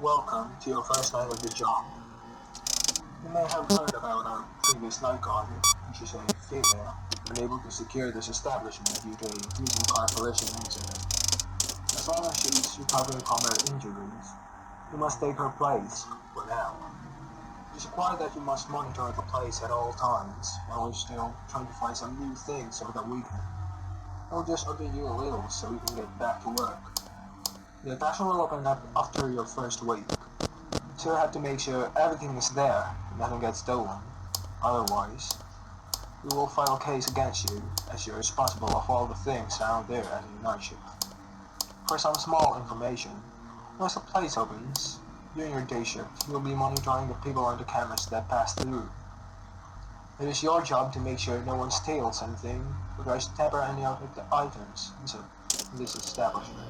Welcome to your first night of the job. You may have heard about our previous night guard, which is a female, unable to secure this establishment due to a recent car collision incident. As long as she is recovering from her injuries, you must take her place for now. It is required that you must monitor the place at all times while we're still trying to find some new things over the weekend. I'll just update you a little so you can get back to work. The attraction will open up after your first week, so you have to make sure everything is there and nothing gets stolen. Otherwise, we will file a case against you as you're responsible of all the things found there at your night shift. For some small information, once the place opens, during your day shift, you'll be monitoring the people on the cameras that pass through. It is your job to make sure no one steals anything or tries to tamper any of the items in this establishment,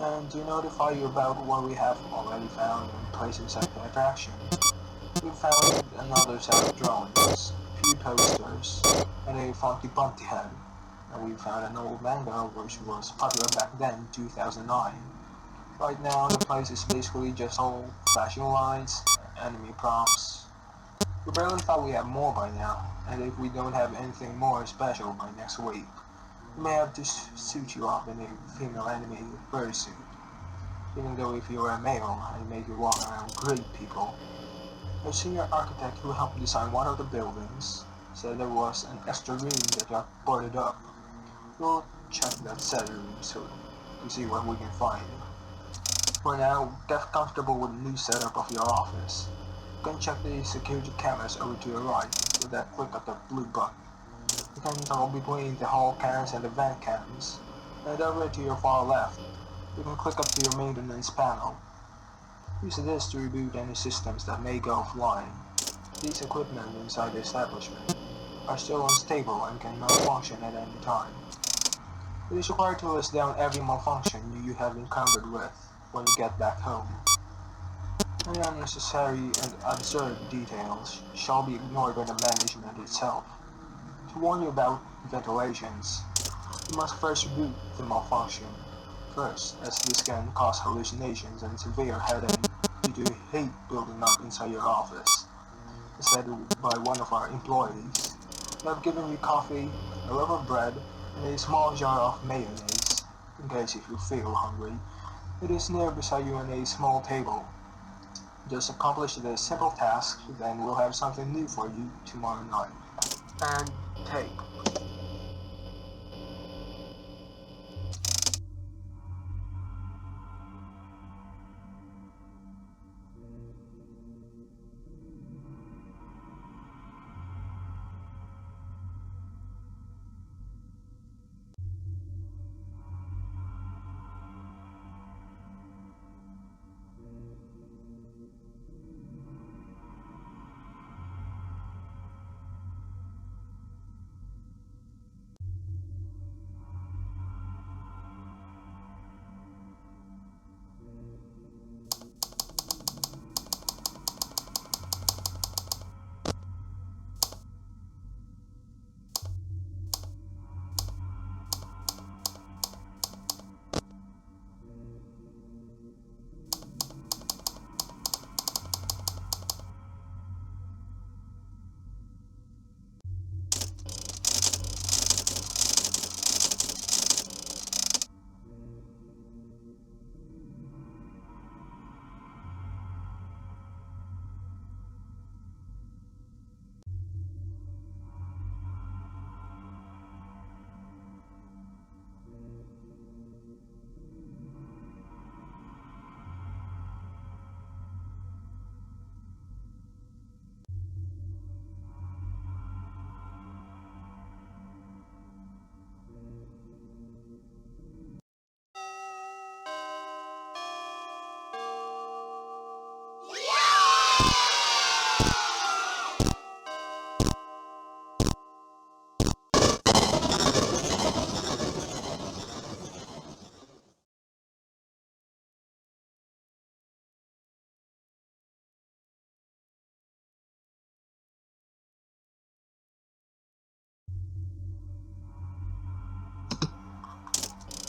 and to notify you about what we have already found and placed inside the attraction. We found another set of drawings, a few posters, and a funky bumpy head, and we found an old manga which was popular back then in 2009. Right now the place is basically just all flashing lights, anime props. We barely thought we had more by now, and if we don't have anything more special by next week, we may have to suit you up in a female anime fursuit. Even though if you were a male, I'd make you walk around great people. A senior architect who helped design one of the buildings said there was an extra room that got boarded up. We'll check that said room soon to see what we can find. For now, get comfortable with the new setup of your office. You can check the security cameras over to your right with that click of the blue button. You can toggle between the hall cams and the vent cams, and over to your far left, you can click up to your maintenance panel. Use this to reboot any systems that may go offline. These equipment inside the establishment are still unstable and can malfunction at any time. It is required to list down every malfunction you have encountered with when you get back home. Any unnecessary and absurd details shall be ignored by the management itself. To warn you about ventilations, you must first reboot the malfunction first, as this can cause hallucinations and severe headache due to heat building up inside your office. As said by one of our employees, we have given you coffee, a loaf of bread, and a small jar of mayonnaise, in case if you feel hungry. It is near beside you on a small table. Just accomplish this simple task, then we'll have something new for you tomorrow night. And take.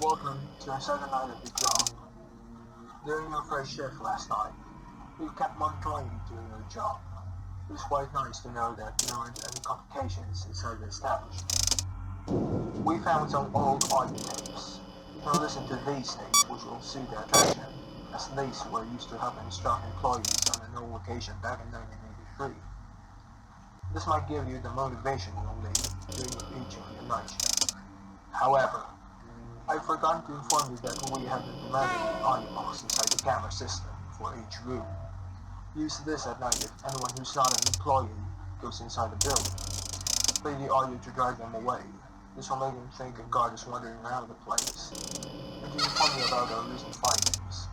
Welcome to our second night of the job. During your first shift last night, we kept monitoring you doing your job. It was quite nice to know that there weren't any complications inside the establishment. We found some old audio tapes. You can listen to these tapes, which will suit their attention, as these were used to help instruct employees on a new location back in 1983. This might give you the motivation you'll need during each of your night shift. However, I forgot to inform you that we have implemented an audio box inside the camera system for each room. Use this at night if anyone who's not an employee goes inside the building. Play the audio to drive them away. This will make them think a guard is wandering around the place. And to inform you about our recent findings,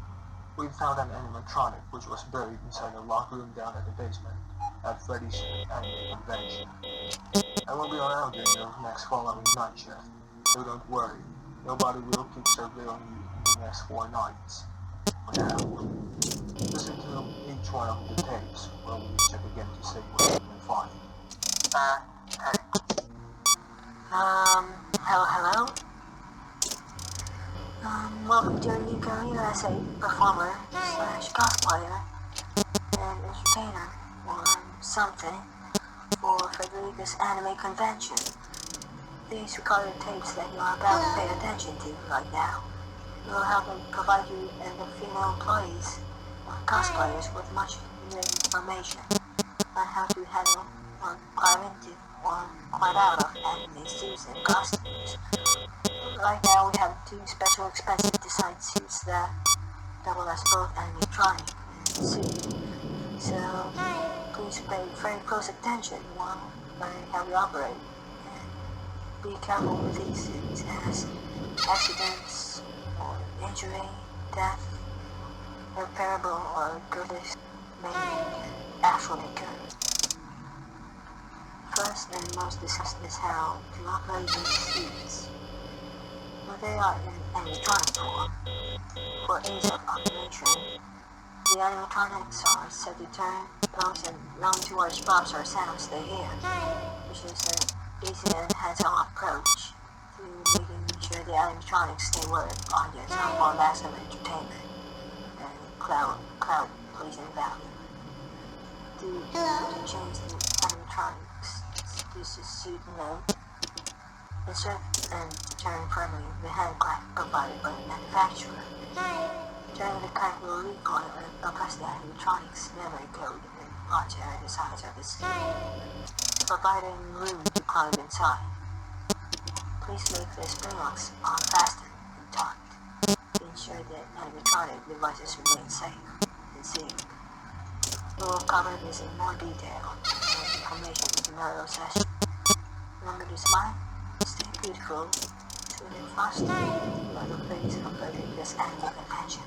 we found an animatronic which was buried inside a locked room down at the basement at Freddy's annual convention. I will be around during your next following night shift, so don't worry, nobody will keep surveilling you in the next 4 nights. For now, listen to each one of the tapes while we check again to see what we can find. Hey. Hello? Welcome to a new career as a performer slash cosplayer and entertainer or something for Frederica's anime convention. These recorded tapes that you are about to pay attention to right now will help provide you and the female employees or cosplayers with much needed information on how to handle or climb into or climb out of anime suits and costumes. Right now we have 2 special expensive design suits that double as both animatronic and suit. So please pay very close attention while learning how we operate. And be careful with these suits as accidents or injury, death, irreparable or grievous may actually occur. First and most discussed is how to operate these suits. When they are in animatronic form, for ease of operation, the animatronics are set to turn, pose, and run towards props or sounds they hear, which is an easy and hands-on approach to making sure the animatronics stay where audience are for massive entertainment and crowd-pleasing value. To change the animatronics, use the suit mode, insert and turn firmly the hand clamp provided by the manufacturer. During the clamp will recoil and compress the animatronics memory code and launch at the sides of the suit, providing room to climb inside. Please make the spring locks on fastened and taut to ensure that animatronic devices remain safe and safe. We will cover this in more detail and information in tomorrow's session. Remember to smile, stay beautiful, sweet and frosty, by the face of Frederica's annual convention.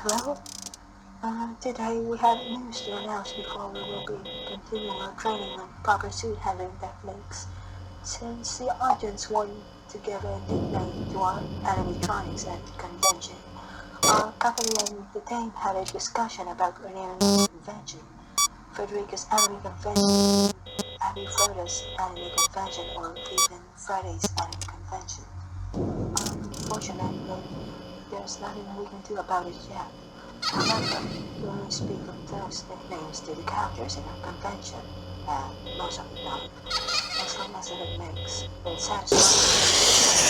Hello? Today we have news to announce before we will be continuing our training on proper suit handling techniques. Since the audience wanted to give a nickname to our animatronics at the convention, our company and the team had a discussion about renaming the convention. Frederica's Anime Convention, Abby Froda's Anime Convention, or even Friday's Anime Convention. Unfortunately, there's nothing we can do about it yet. However, we will speak of those nicknames to the characters in our convention, and most of the time, as long as it makes them satisfying.